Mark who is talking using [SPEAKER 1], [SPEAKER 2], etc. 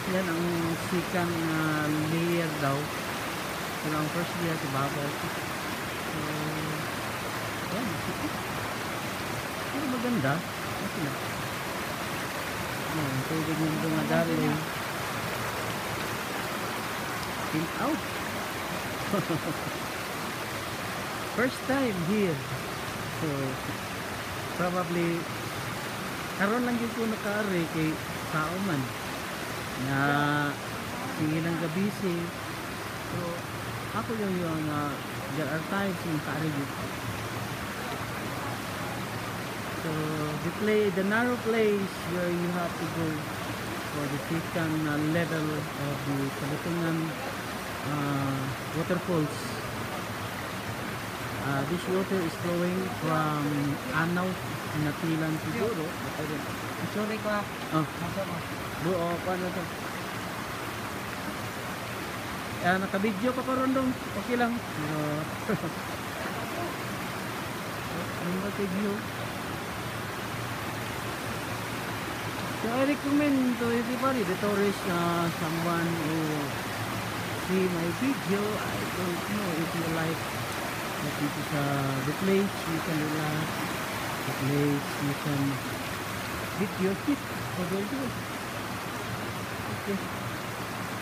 [SPEAKER 1] Yan ang second layer daw. Pero ang first layer sa babaw. So, yan. Pero maganda. Okay na. Ang tubig ng dumadaloy. Pink out. First time here. So, probably karon lang yung ko nakaari kay tao man na sige ng gabi si. So, ako yung there are times yung nakaari dito. So, the narrow place where you have to go for the second level of the Kalutungan waterfalls. This water is flowing from Anaw, Natilan siguro.
[SPEAKER 2] Sorry ko ha.
[SPEAKER 1] Oh, paano to? Naka-video pa ron dong. Okay lang. Ano ba view? So I recommend to everybody, the tourist, someone who see my video. I don't know if you like that this is the place you can relax, the place you can beat your feet. Okay.